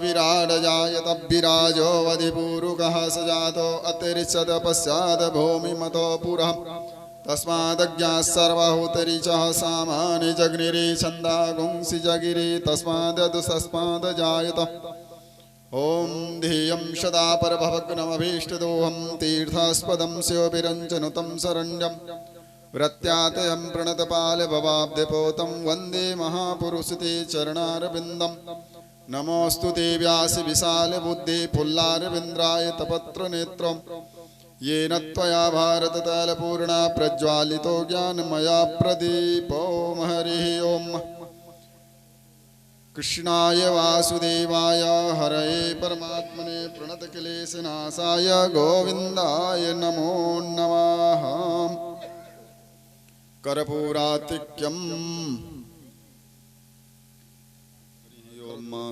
विराट जायत विराजो वधिपूरुकः स जातो अतिरिच्यत पश्चात् भूमिमतो पुरः तस्मादज्ञाः सर्वहुतरिचः सामानि जग्निरि छन्दागुंसि जगिरि तस्मादतस्माद् जायत ॐ ध्येयं सदा परभवग्नमभीष्टदोहं तीर्थास्पदं स्योभिरञ्जनुतं शरण्यं व्रत्यातयं प्रणतपालभवाब्धिपोतं वन्दे महापुरुषते चरणारविन्दं नमोऽस्तु ते व्यासि विशालबुद्धि पुल्लारविन्द्राय तपत्रनेत्रं येन त्वया भारततलपूर्णा प्रज्वालितो ज्ञानमया प्रदीपो हरिः ॐ कृष्णाय वासुदेवाय हरये परमात्मने प्रणतक्लेशनाशाय गोविन्दाय नमो नमः। कर्पूरातिक्यम्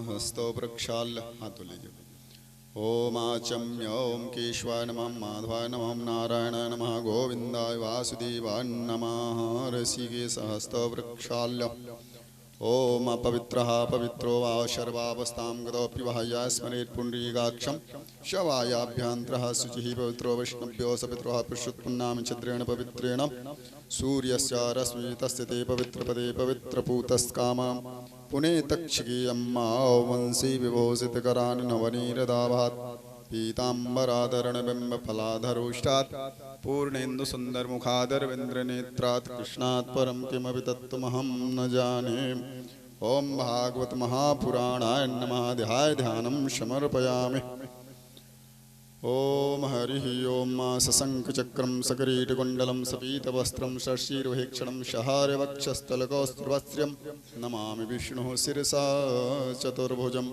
हस्तो प्रक्षाल्य हाथ लीजिए। ओम आचम्य ओम केशवाय नमः माधवाय नमः नारायणाय नमः गोविंदाय वासुदेवाय नमः। ऋषिकेश हस्तो प्रक्षाल्य ओम अपवित्रः पवित्रो वा शर्वावस्थां गतोऽपि वहाया स्मरेत् पुण्डरीकाक्षं शवायाभ्यन्तरः शुचिः पवित्रो वैष्णव्यो सपित्रोः पुष्युत्पन्नामि छद्रेण पवित्रेण सूर्यस्य रश्मि तस्य ते पवित्रपदे पवित्रपूतस्कामां पुनेतक्षिकीयम्मा वंशी विभूषितकरान् नवनीरदाभात् पीताम्बराधरणबिम्बफलाधरोष्टात् पूर्णेन्दुसुन्दरमुखादरविन्द्रनेत्रात् कृष्णात् परं किमपि तत्त्वमहं न जाने। ॐ भागवत महापुराणाय नमः। ध्यानं समर्पयामि। ॐ हरिः ॐ सशङ्खचक्रं सकरीटकुण्डलं सपीतवस्त्रं शशिर्वेक्षणं शहारवक्षस्थलकौस्तुभस्त्र्यं नमामि विष्णुः शिरसा चतुर्भुजम्।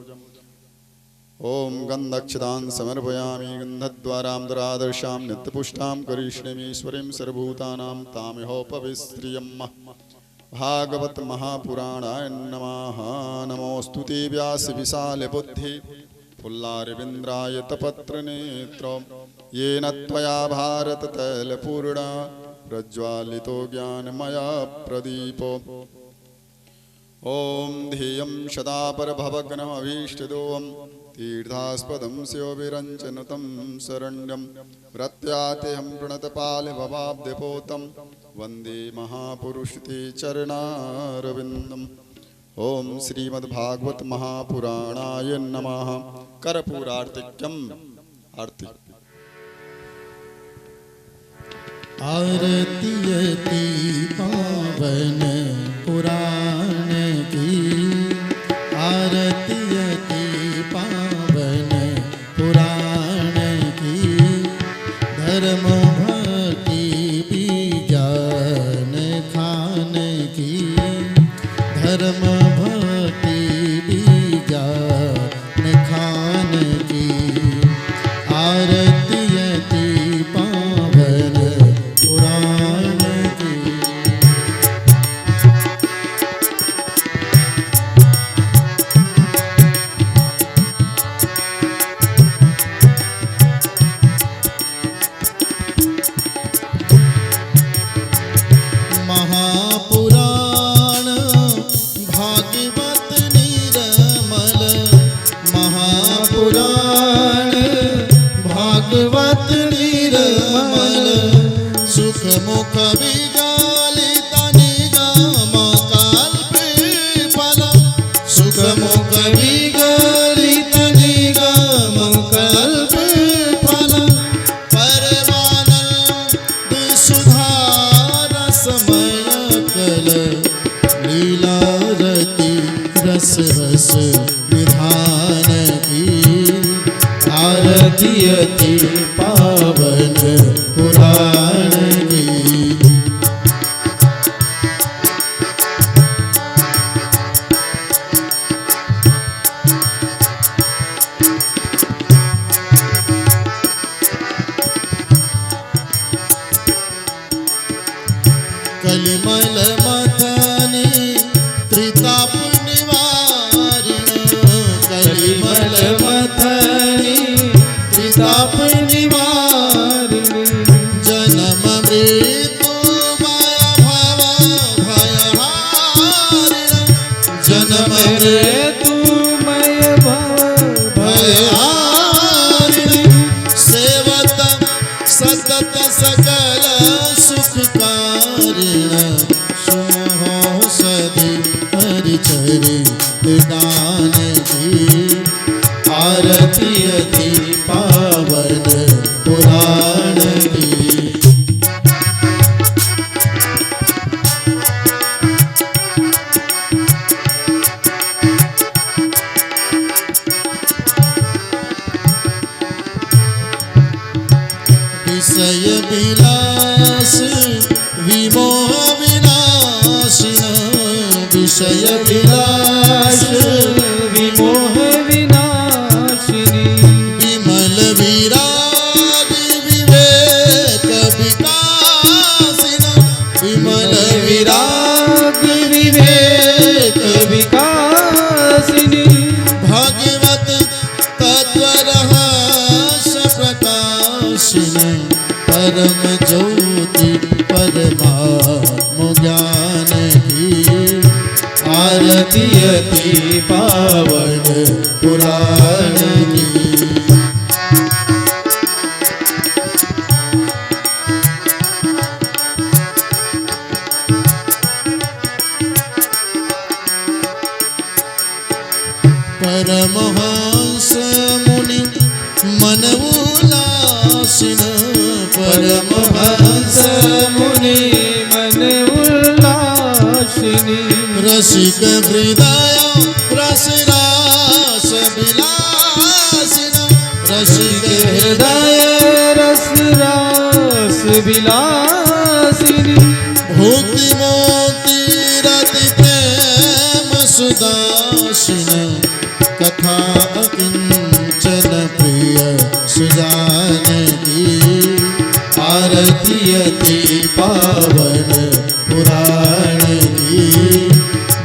ओम गन्धक्षतान् समर्पयामि। गन्धद्वारां दुरादर्शां नित्यपुष्टां करिष्णमीश्वरीं सर्वभूतानां तामिहोपविस्त्रियं। भागवत महापुराणाय नमः। नमोऽस्तु ते व्यास विशालबुद्धि पुल्लारविन्द्राय तपत्रनेत्र येन त्वया भारततैलपूर्णा प्रज्वालितो ज्ञानमया प्रदीपो। ॐ ध्येयं सदा परभवग्नमभीष्टदोहं तीर्थास्पदं स्योभिरञ्जनुतं शरण्यं व्रत्यात्यहं प्रणतपालभवाब्धिपोतं वन्दे महापुरुषते चरणारविन्दम्। ॐ श्रीमद्भागवत महापुराणाय नमः। कर्पूरार्तिक्यम् आरती। आरतियति पावन पुराण की आरतियति पावन पुराण की धर्म भक्ति बीजान खान की धर्म भक्ति बीजान खान की आरतियति पावन पुराण की। महापुराण भागवत निरमल महापुराण भागवत निरमल सुख मुख विजालित निगम कल्प फल सुख मुख विजालित निगम कल्प फल परमानंद सुधार समय कल लीला रति रस रस विधान की आरतियति पावन पुराण की। कलिमल मथनी त्रिताप निवारण कलिमल मथनी त्रिताप निवारण जन्म मृत्यु भव भयहारण जन्म मृत्युमय भव विषय विलास विमोह विनाशिन विषय विलास विमोह विनाशिनी विमल विराग विवेक विकासिन विमल विराग विवेक विकासिनी भगवत तत्वरहस्य प्रकाशिन परम ज्योति परमात्म ज्ञान की आरती अति पावन पुराण की परमहंस मुनि मन उल्लासिन परमहंस मुनि मन उल्लासिनी रसिक हृदय रस रास विलासिन रसिक हृदय रस रास विलासिनी भुक्ति मोक्ति रति प्रेम सुदासिन कथा अकिंचन प्रिय सुजान की आरती अति पावन पुराण की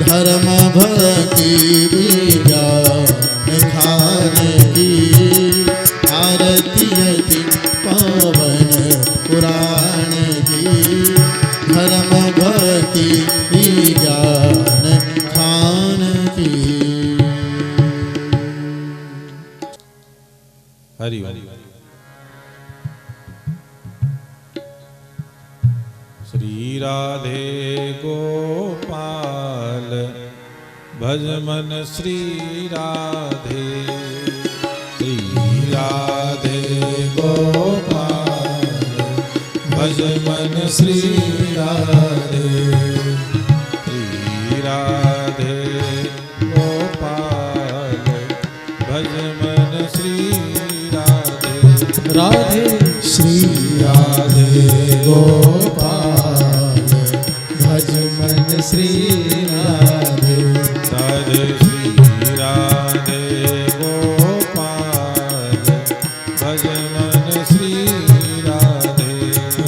धर्म भक्ति विज्ञान खान की आरती अति पावन पुराण की धर्म भक्ति विज्ञान खान की हरि श्री राधे गोपाल भज मन श्री राधे श्री राधे गोपाल भज मन श्री राधे श्री राधे गोपाल भज मन श्री राधे श्री राधे गोपाल भज मन श्री राधे राधे श्री राधे गोपाल भज मन श्री राधे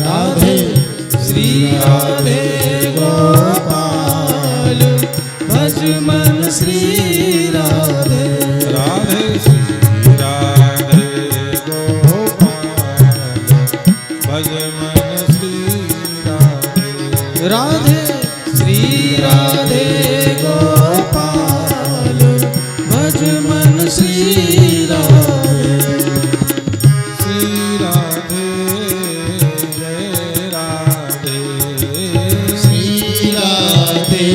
राधे श्री राधे गोपाल भज मन श्री राधे राधे श्री राधे गोपाल भज मन श्री राधे राधे श्री राधे गोपाल भज मन श्री राधे श्री राधे जय राधे श्री राधे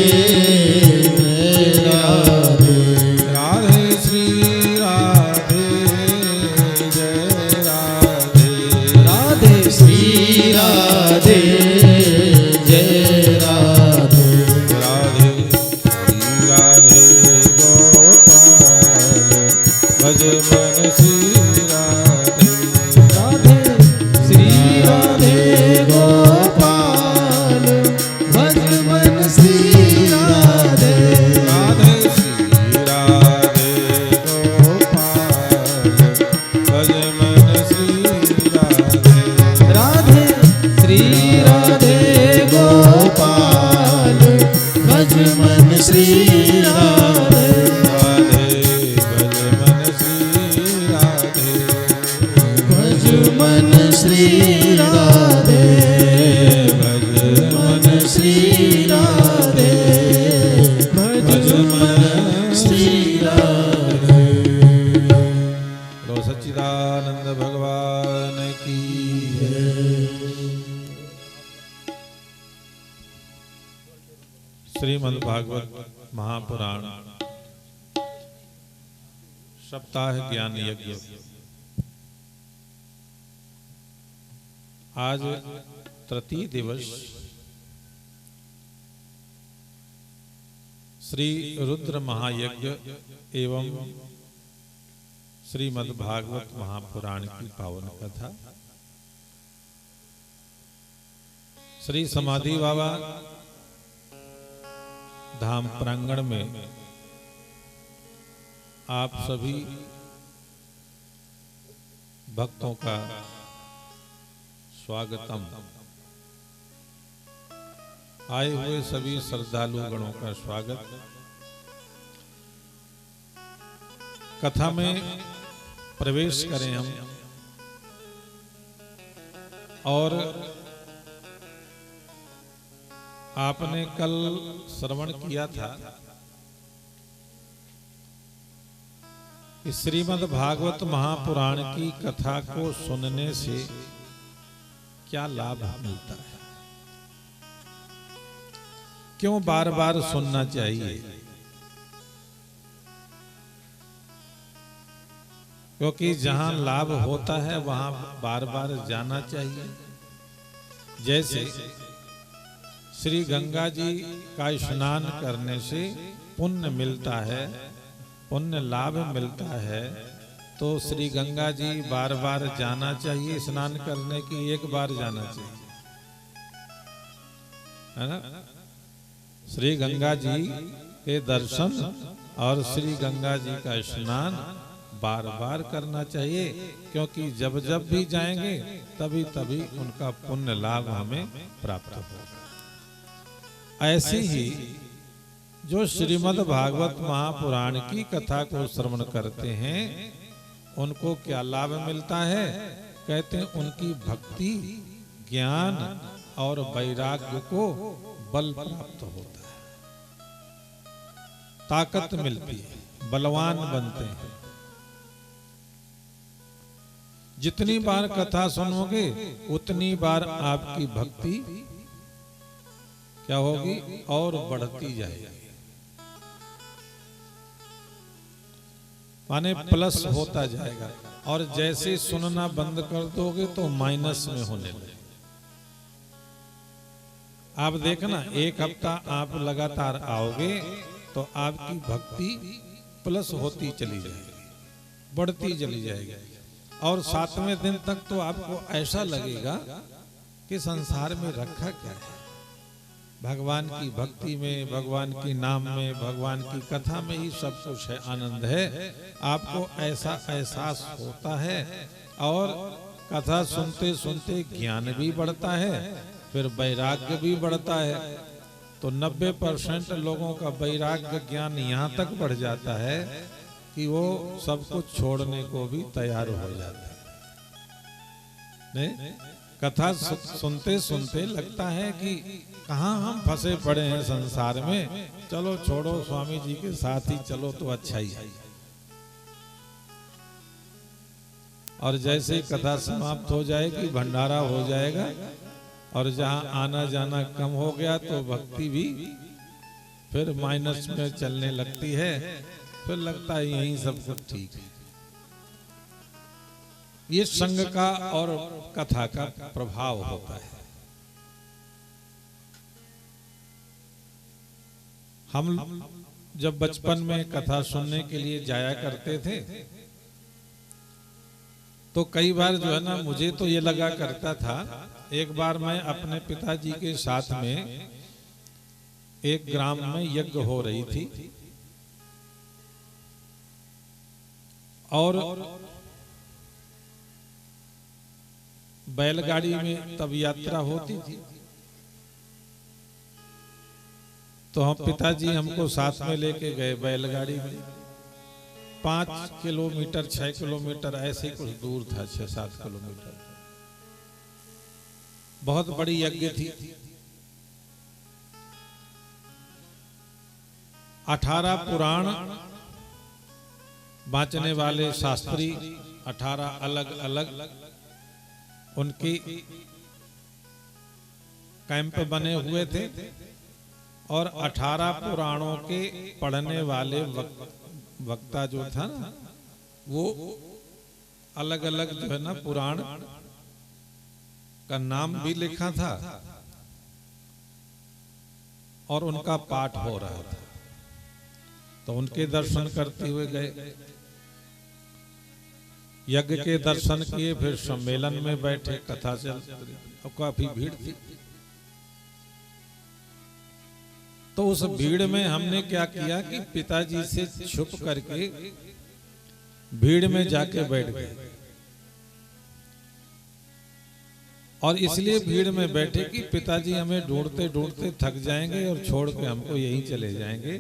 राधे राधे श्री राधे जय राधे राधे श्री राधे जय राधे राधे श्री राधे गोपाल भज मन श्री राधे राधे श्री राधे गोपाल भज मन श्री राधे राधे श्री राधे गोपाल भज मन श्री राधे राधे श्री राधे गोपाल भज मन श्री राधे राधे भज मन श्री राधे भज मन श्री राधे भज मन श्री राधे भज मन श्री राधे लो सच्चिदानंद भगवान की श्रीमद् भागवत महापुराण सप्ताह ज्ञान यज्ञ। आज तृतीय दिवस श्री रुद्र महायज्ञ एवं श्रीमद् भागवत महापुराण की पावन कथा श्री समाधि बाबा धाम प्रांगण में आप सभी भक्तों का स्वागतम, आए हुए सभी श्रद्धालु गणों का स्वागत। कथा में प्रवेश करें हम। और आपने कल श्रवण किया था कि श्रीमद् भागवत महापुराण की कथा को सुनने से क्या लाभ मिलता है, क्यों बार बार सुनना चाहिए। क्योंकि जहां लाभ होता है वहां बार बार जाना चाहिए। जैसे श्री गंगा जी का स्नान करने से पुण्य मिलता है, पुण्य लाभ मिलता है, तो श्री गंगा जी बार बार जाना चाहिए। स्नान करने की एक बार जाना चाहिए, है ना। श्री गंगा जी के दर्शन और श्री गंगा जी का स्नान बार बार करना चाहिए, क्योंकि जब जब भी जाएंगे तभी तभी उनका पुण्य लाभ हमें प्राप्त होगा। ऐसे ही जो श्रीमद् भागवत महापुराण की कथा को श्रवण करते हैं उनको क्या लाभ मिलता है। कहते हैं उनकी भक्ति, ज्ञान और वैराग्य को बल प्राप्त होता है, ताकत मिलती है, बलवान बनते हैं। जितनी बार कथा सुनोगे उतनी बार आपकी भक्ति क्या होगी, और बढ़ती जाएगी, माने प्लस होता जाएगा। और जैसे सुनना बंद कर दोगे तो माइनस में होने लगे। आप देखना, एक हफ्ता आप लगातार आओगे तो आपकी भक्ति प्लस होती चली जाएगी, बढ़ती चली जाएगी। और 7वें दिन तक तो आपको ऐसा लगेगा कि संसार में रखा क्या है। भगवान की भक्ति में, भगवान के नाम में, भगवान की कथा में ही सब कुछ है, आनंद है। आपको ऐसा एहसास होता है। और कथा सुनते सुनते ज्ञान भी बढ़ता है, फिर वैराग्य भी बढ़ता है। तो 90% लोगों का वैराग्य ज्ञान यहाँ तक बढ़ जाता है कि वो सब कुछ छोड़ने को भी तैयार हो जाते हैं। नहीं, कथा सुनते सुनते लगता है कि कहाँ हम फंसे पड़े हैं संसार में, चलो छोड़ो, स्वामी जी के साथ ही चलो तो अच्छा ही है। और जैसे कथा समाप्त हो जाएगी, भंडारा हो जाएगा, और जहाँ आना जाना कम हो गया तो भक्ति भी फिर माइनस में चलने लगती है। फिर लगता है यही सब कुछ ठीक है। ये संग का और कथा का प्रभाव होता है। हम जब बचपन में कथा सुनने के लिए जाया करते थे तो कई बार जो है ना, मुझे तो ये लगा करता था। एक बार मैं अपने पिताजी के साथ में एक ग्राम में यज्ञ हो रही थी, और बैलगाड़ी में तब यात्रा होती थी। तो हम पिताजी हमको साथ में लेके गए बैलगाड़ी में। 5 किलोमीटर 6 किलोमीटर ऐसे कुछ दूर था, 6-7 किलोमीटर। बहुत बड़ी यज्ञ थी। 18 पुराण बांचने वाले शास्त्री, 18 अलग अलग उनके कैंप बने हुए थे, और 18 पुराणों के पढ़ने वाले वक्ता जो था ना, वो अलग अलग जो है ना पुराण का नाम भी लिखा था और उनका पाठ हो रहा था। तो उनके दर्शन करते हुए गए, यज्ञ के दर्शन किए, फिर सम्मेलन में बैठे, कथा चल, काफी भीड़ थी। तो उस भीड़ में हमने क्या किया कि पिताजी से छुप करके भीड़ में जाके बैठ गए, और इसलिए भीड़ में बैठे कि पिताजी हमें ढूंढते ढूंढते थक जाएंगे और छोड़ के हमको यहीं चले जाएंगे,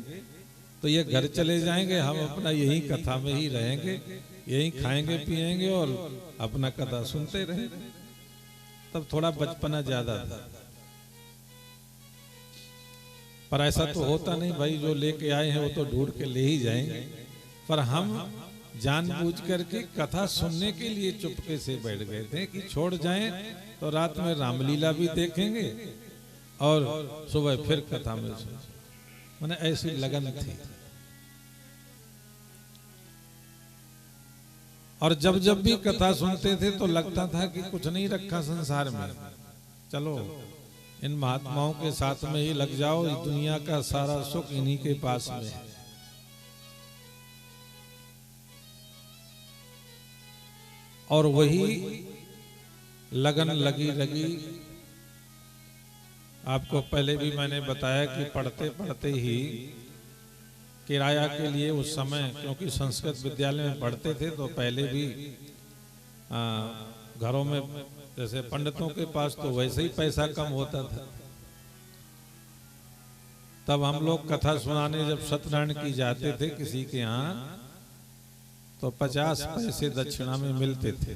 तो ये घर चले जाएंगे, हम अपना यहीं कथा में ही रहेंगे, यहीं खाएंगे पिएंगे और अपना कथा सुनते रहेंगे। तब थोड़ा बचपना ज्यादा था, पर ऐसा तो होता नहीं भाई, जो लेके आए हैं वो तो ढूंढ के ले ही जाएंगे। पर हम जानबूझ करके कथा सुनने के लिए चुपके से बैठ गए थे कि छोड़ जाएं तो रात में रामलीला भी देखेंगे और सुबह फिर कथा में सुन, मैंने ऐसी लगन थी। और जब जब भी कथा सुनते थे तो लगता था कि कुछ नहीं रखा संसार में, चलो इन महात्माओं के साथ में ही लग जाओ, इस दुनिया का सारा सुख इन्हीं के पास में है। और वही लगन लगी लगी। आपको पहले भी मैंने बताया कि पढ़ते पढ़ते ही किराया के लिए उस समय, क्योंकि संस्कृत विद्यालय में पढ़ते थे तो पहले भी घरों में जैसे पंडितों के पास तो वैसे ही पैसा कम होता था, तब हम लोग कथा सुनाने जब सत्यनारायण की जाते थे किसी के यहाँ तो 50 पैसे दक्षिणा में मिलते थे।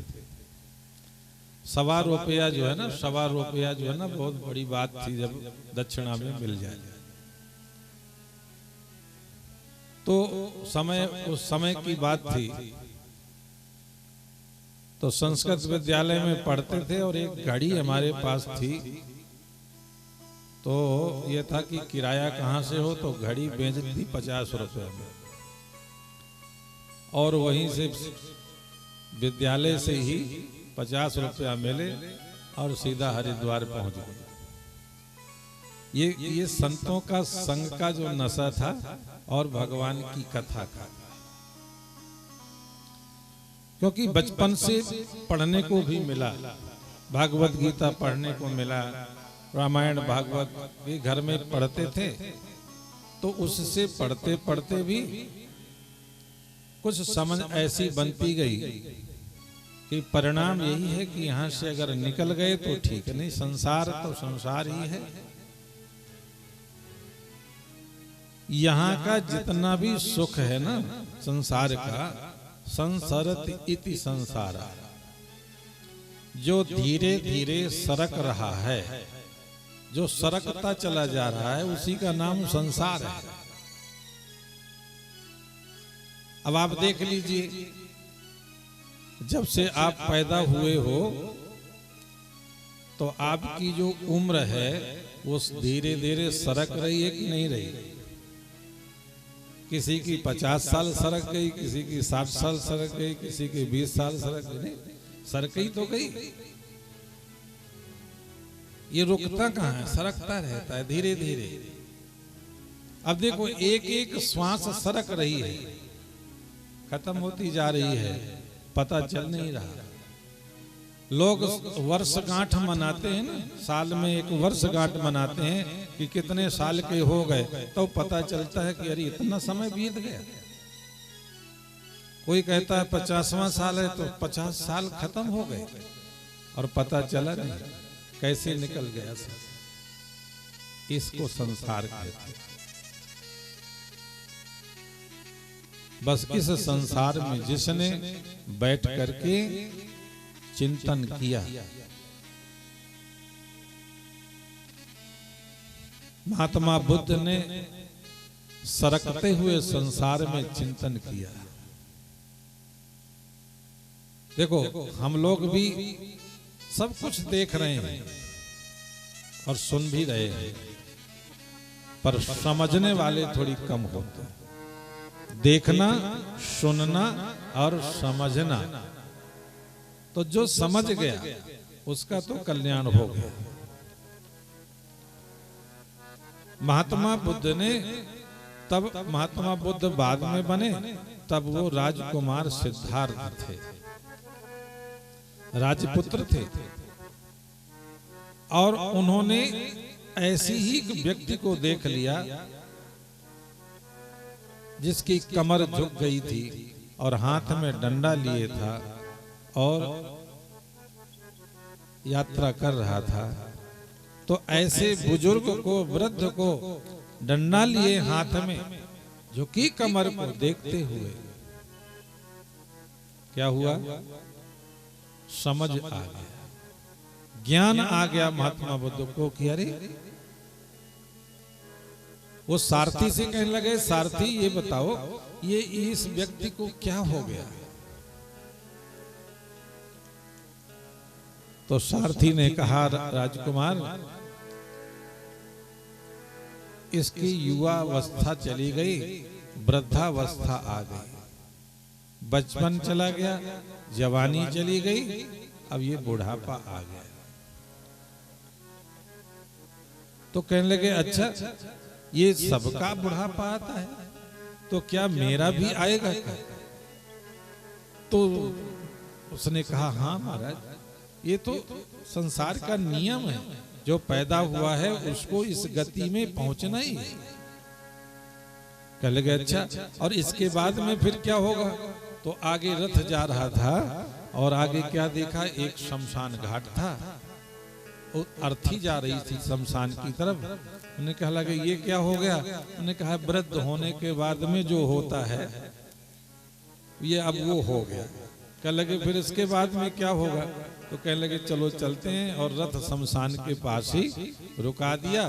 ₹1.25 जो है ना, ₹1.25 जो है ना, बहुत बड़ी बात थी जब दक्षिणा में मिल जाए। तो उस समय की बात थी, तो संस्कृत विद्यालय में पढ़ते थे और एक गाड़ी हमारे पास थी। तो ये था कि किराया कहाँ से हो, तो घड़ी बेच दी 50 रुपए में, और वहीं से विद्यालय से ही 50 रुपया मिले और सीधा हरिद्वार पहुंच गए। ये संतों का संग का जो नशा था और भगवान की कथा का, क्योंकि बचपन से पढ़ने को भी मिला, भागवत गीता पढ़ने को मिला, रामायण भागवत भी घर में पढ़ते थे। तो उससे पढ़ते पढ़ते भी कुछ समझ ऐसी बनती गई कि परिणाम यही है कि यहाँ से अगर निकल गए तो ठीक, नहीं संसार तो संसार ही है। यहाँ का जितना भी सुख है ना संसार का, संसरत इति संसारा, जो धीरे धीरे सरक रहा है, जो सरकता चला जा रहा है, उसी का नाम संसार है। अब आप देख लीजिए, जब से आप पैदा हुए हो तो आपकी जो उम्र है वो धीरे धीरे सरक रही है कि नहीं रही? किसी की 50 साल सरक गई, किसी की 60 साल सरक गई, किसी की 20 साल सरक गई, सरक ही तो गई। ये रुकता कहाँ है, सरकता रहता है धीरे धीरे। अब देखो एक एक श्वास सरक रही है, खत्म होती जा रही है, पता चल नहीं रहा। लोग वर्षगांठ मनाते हैं ना, साल में एक वर्षगांठ मनाते हैं कि कितने साल के हो गए, तो पता चलता है कि अरे इतना समय बीत गया। कोई कहता है 50वां साल है तो 50 साल खत्म हो गए और पता चला नहीं, कैसे निकल गया सब। इसको संसार कहते हैं। बस इस संसार में जिसने बैठ करके चिंतन किया, महात्मा बुद्ध ने सरकते हुए संसार में चिंतन किया। देखो हम लोग भी सब कुछ देख रहे हैं और सुन भी रहे हैं, पर समझने वाले थोड़ी कम होते हैं। देखना, सुनना और समझना, तो जो समझ गया उसका तो कल्याण हो गया। महात्मा बुद्ध ने, तब महात्मा बुद्ध बाद में बने, तब वो राजकुमार सिद्धार्थ थे, राजपुत्र थे, और उन्होंने ऐसी ही एक व्यक्ति को देख लिया जिसकी कमर झुक गई थी और हाथ में डंडा लिए था और यात्रा कर रहा था, तो ऐसे बुजुर्ग को, वृद्ध को डंडा लिए हाथ में झुकी कमर को देखते हुए क्या हुआ? समझ आ गया, ज्ञान आ गया महात्मा बुद्ध को कि अरे, वो सारथी से कहने लगे, सारथी ये बताओ ये इस व्यक्ति को क्या हो गया? तो सारथी ने कहा, राजकुमार इसकी युवावस्था चली गई, वृद्धावस्था आ गई, बचपन चला गया, जवानी चली गई, अब ये बुढ़ापा आ गया। तो कहने लगे, अच्छा ये सबका बुढ़ापा आता है, तो क्या मेरा भी आएगा क्या? तो उसने कहा, हाँ महाराज, ये तो संसार का नियम है, जो पैदा हुआ है उसको इस गति में पहुंचना ही है। कह लगे, अच्छा और इसके बाद में फिर क्या होगा? तो आगे रथ जा रहा था और आगे क्या देखा? एक शमशान घाट था, वो अर्थी जा रही थी शमशान की तरफ। उन्हें कहा लगे, ये क्या हो गया? उन्हें कहा, वृद्ध होने के बाद में जो होता है ये अब वो हो गया। कह लगे, फिर इसके बाद में क्या होगा? तो कहने लगे, चलो चलते हैं, और रथ शमशान के पास ही रुका दिया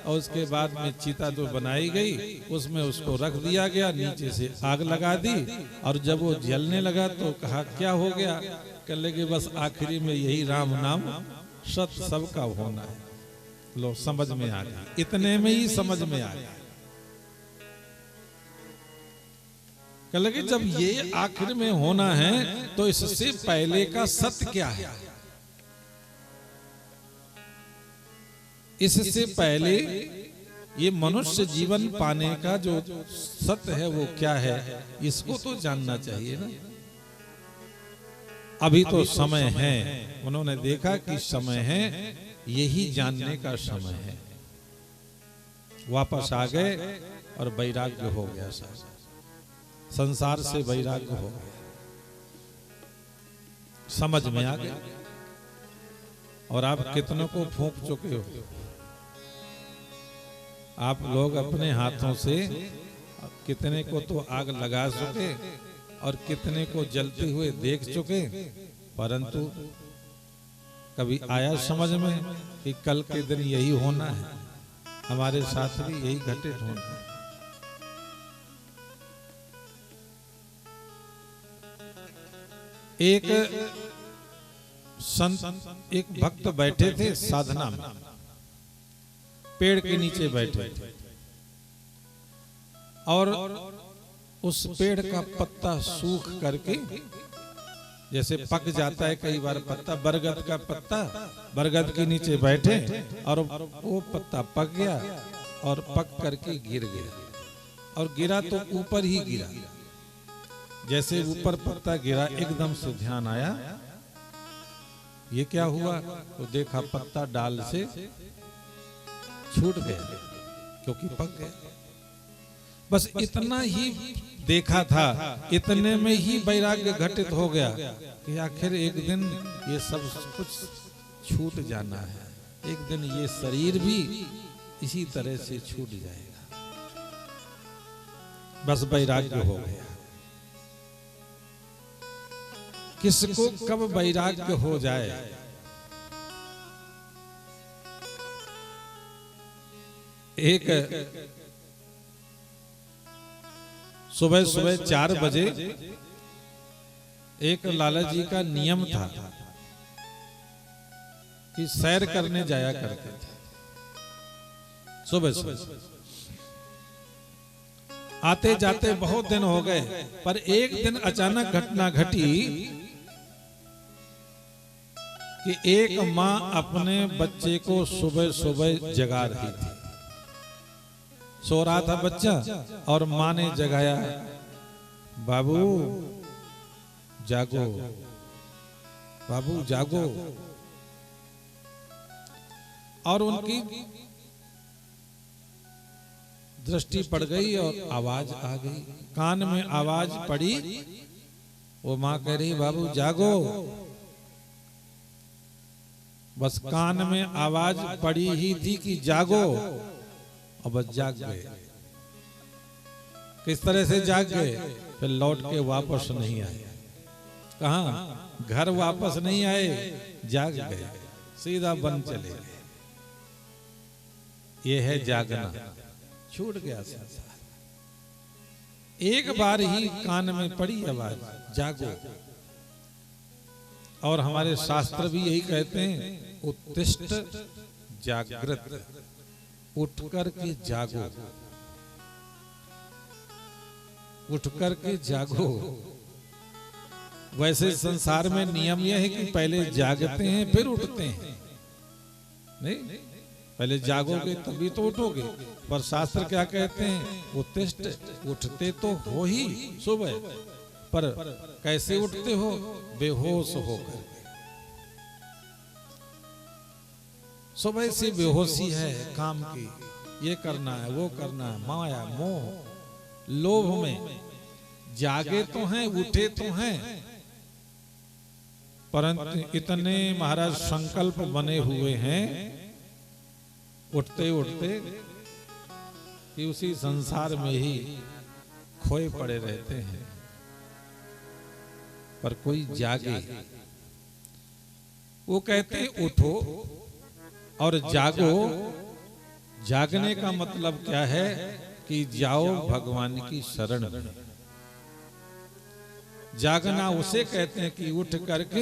और उसके बाद में चिता जो बनाई गई उसमें उसको रख दिया गया, नीचे से आग लगा दी, और जब वो जलने लगा तो कहा, क्या हो गया? कह लगे, बस आखिरी में यही राम नाम सत सबका होना है। लो, समझ में आ गया, इतने में ही समझ में आ गया। कह लगे, जब ये आखिर में होना है तो इससे पहले का सत्य क्या है? इससे पहले ये मनुष्य जीवन पाने का जो सत्य है वो क्या है, इसको तो जानना चाहिए ना। अभी तो समय है, उन्होंने देखा कि समय है, यही जानने का समय है। वापस आ गए और वैराग्य हो गया, संसार से वैराग्य हो गया, समझ में आ गया। और आप कितनों को फूंक चुके हो? आप लोग अपने हाथों से कितने को तो आग लगा चुके और कितने को जलते हुए देख चुके, परंतु कभी आया समझ में कि कल के दिन यही होना है, हमारे साथ भी यही घटित होना है। एक संत, एक भक्त बैठे थे साधना में, पेड़ के नीचे बैठे थे, और उस पेड़ का पत्ता सूख करके, जैसे पक जाता है कई बार पत्ता, बरगद का पत्ता, बरगद के नीचे बैठे और वो पत्ता पक गया और पक करके गिर गया, और गिरा तो ऊपर ही गिरा। जैसे ऊपर पत्ता गिरा, एकदम से ध्यान आया, ये क्या हुआ? तो देखा पत्ता डाल से छूट गया, क्योंकि पक गया। बस इतना ही देखा था, इतने में ही वैराग्य घटित हो गया कि आखिर एक दिन ये सब कुछ छूट जाना है, एक दिन ये शरीर भी इसी तरह से छूट जाएगा। बस वैराग्य हो गया। किसको कब वैराग्य हो जाए? एक सुबह सुबह 4 बजे एक लाला जी का नियम था कि सैर करने जाया करते थे सुबह सुबह। आते जाते बहुत दिन हो गए, पर एक दिन अचानक घटना घटी कि एक माँ अपने बच्चे को सुबह सुबह जगा रही थी। सो रहा था बच्चा और माँ ने जगाया, बाबू जागो, बाबू जागो। और उनकी दृष्टि पड़ गई और आवाज आ गई, कान में आवाज पड़ी। वो माँ कह रही बाबू जागो। बस कान में आवाज पड़ी ही थी कि जागो, और बस जाग गए। किस तरह से जाग गए? फिर लौट के वापस नहीं आए। कहाँ? घर वापस नहीं आए, जाग गए, सीधा बन चले गए। ये है जागना। छूट गया संसार। एक बार ही कान में पड़ी आवाज, जागो। और हमारे शास्त्र भी यही कहते हैं, उत्तिष्ठ जागृत, उठ करके जागो, उठ करके जागो। वैसे संसार में नियम यह है कि पहले जागते हैं फिर उठते हैं, नहीं? पहले जागोगे तभी तो उठोगे। पर शास्त्र क्या कहते हैं? उत्तिष्ठ, उठते तो हो ही सुबह, पर कैसे उठते हो? बेहोश होकर। सुबह से बेहोशी है काम की, ये करना है वो करना है, माया मोह लोभ में जागे तो हैं, उठे तो हैं, परंतु इतने महाराज संकल्प बने हुए हैं उठते उठते कि उसी संसार में ही खोए पड़े रहते हैं। पर कोई जागे। वो कहते उठो और जागो। जागने का मतलब क्या है? कि जाओ भगवान की शरण में। जागना उसे कहते हैं कि उठ करके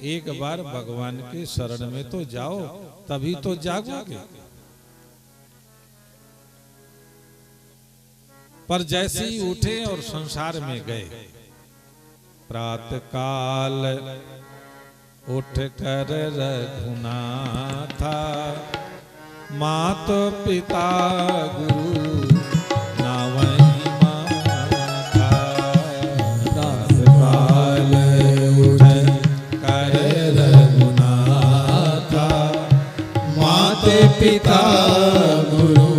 एक बार भगवान के शरण में तो जाओ, तभी तो जागोगे। पर जैसे ही उठे और संसार में गए, प्रातः काल उठ कर रघुनाथा, मात पिता गुरु नावई माथा। प्रातः काल उठ कर रघुनाथा, मात पिता गुरु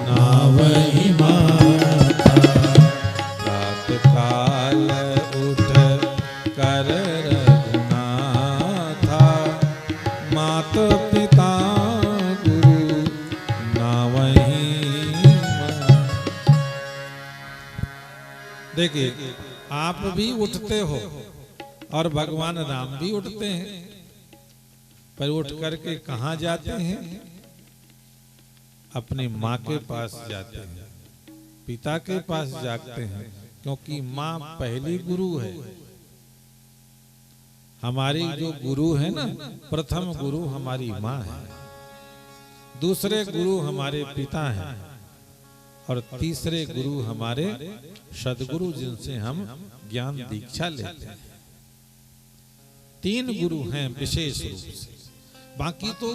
नावई माथा। प्रातः काल उठ कर रघुनाथा, मात पिता गुरु नावई माथा। देखिए, आप भी उठते हो और भगवान राम भी उठते हैं, पर उठ करके कहाँ जाते हैं? अपनी माँ के पास जाते हैं, पिता के पास जाते हैं, क्योंकि माँ पहली गुरु है। हमारी जो गुरु है ना, प्रथम गुरु हमारी माँ है, दूसरे गुरु हमारे पिता हैं, और तीसरे गुरु हमारे सदगुरु, जिनसे हम ज्ञान दीक्षा लेते हैं। 3 गुरु हैं विशेष रूप से। बाकी तो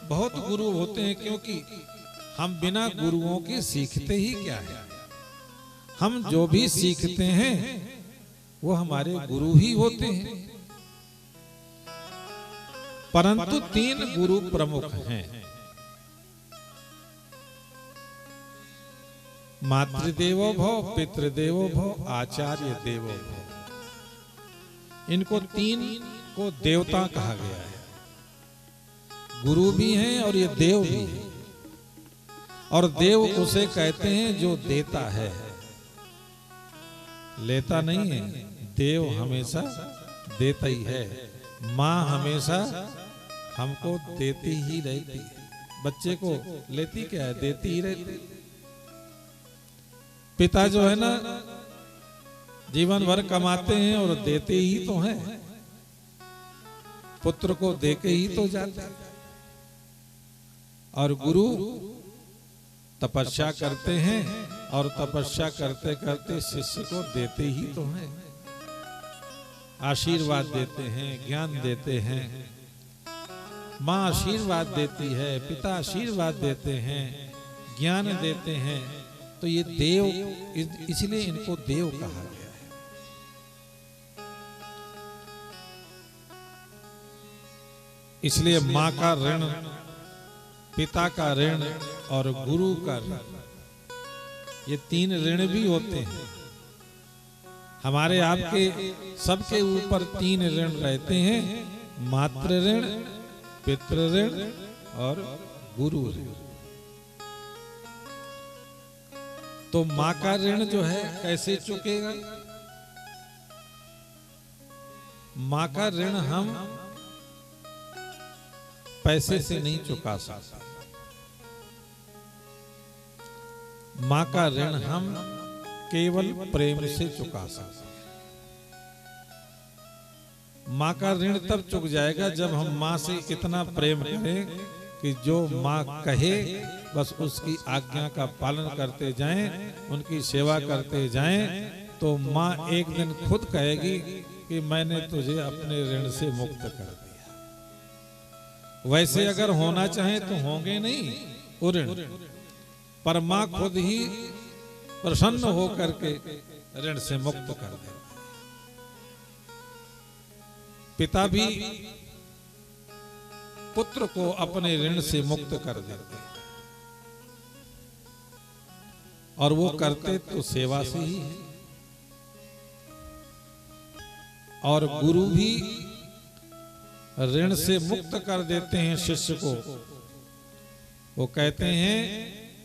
बहुत गुरु होते हैं, क्योंकि हम बिना गुरुओं के सीखते ही क्या है? हम जो भी सीखते हैं वो हमारे गुरु ही होते हैं। परंतु 3 गुरु प्रमुख हैं। मातृदेवो भव, पितृदेवो भव, आचार्य देवो भव। इनको 3 को देवता कहा गया है। गुरु भी हैं और ये देव भी है। और देव उसे कहते हैं जो देता है, लेता नहीं है। देव हमेशा देता ही है। माँ हमेशा हमको देती ही रहती है। बच्चे को लेती क्या है? देती ही रहती। पिता जो है ना, जीवन भर कमाते हैं और देते ही तो हैं। पुत्र को देके ही तो जाते हैं। और गुरु तपस्या करते हैं, और तपस्या करते करते शिष्य को देते ही तो हैं। आशीर्वाद देते हैं, ज्ञान देते हैं। माँ आशीर्वाद देती है, पिता आशीर्वाद देते हैं, ज्ञान देते हैं। तो ये देव, इसलिए इनको देव कहा गया है। इसलिए माँ का ऋण, पिता का ऋण और गुरु का ऋण ये 3 ऋण भी होते हैं। हमारे आपके सबके ऊपर 3 ऋण रहते हैं, मातृ ऋण, पितृ ऋण और गुरु ऋण। तो माँ का ऋण जो है कैसे चुकेगा? माँ का ऋण हम पैसे से नहीं चुका सकते। माँ का ऋण हम केवल प्रेम से चुका सकते। माँ का ऋण तब चुक जाएगा जब हम माँ से इतना प्रेम करें कि जो माँ कहे बस उसकी आज्ञा का पालन करते जाएं, उनकी सेवा करते जाएं, तो माँ एक दिन खुद कहेगी कि मैंने तुझे अपने ऋण से मुक्त कर दिया। वैसे अगर होना चाहे तो होंगे नहीं वो ऋण, पर माँ खुद ही प्रसन्न होकर के ऋण से मुक्त कर देते। पिता भी पुत्र को अपने ऋण से मुक्त कर देते, और वो करते तो सेवा से ही है। और गुरु भी ऋण से मुक्त कर देते हैं शिष्य को। वो कहते हैं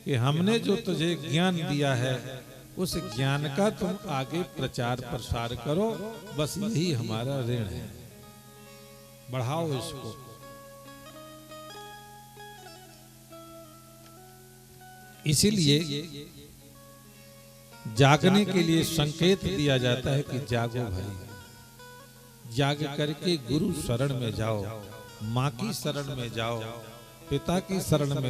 कि हमने जो तुझे ज्ञान दिया है उस ज्ञान का तुम आगे प्रचार प्रसार करो, बस यही हमारा ऋण है, बढ़ाओ इसको। इसीलिए जागने के लिए संकेत दिया जाता है कि जागो भाई, जाग करके गुरु शरण में जाओ, माँ की शरण में जाओ, पिता की शरण में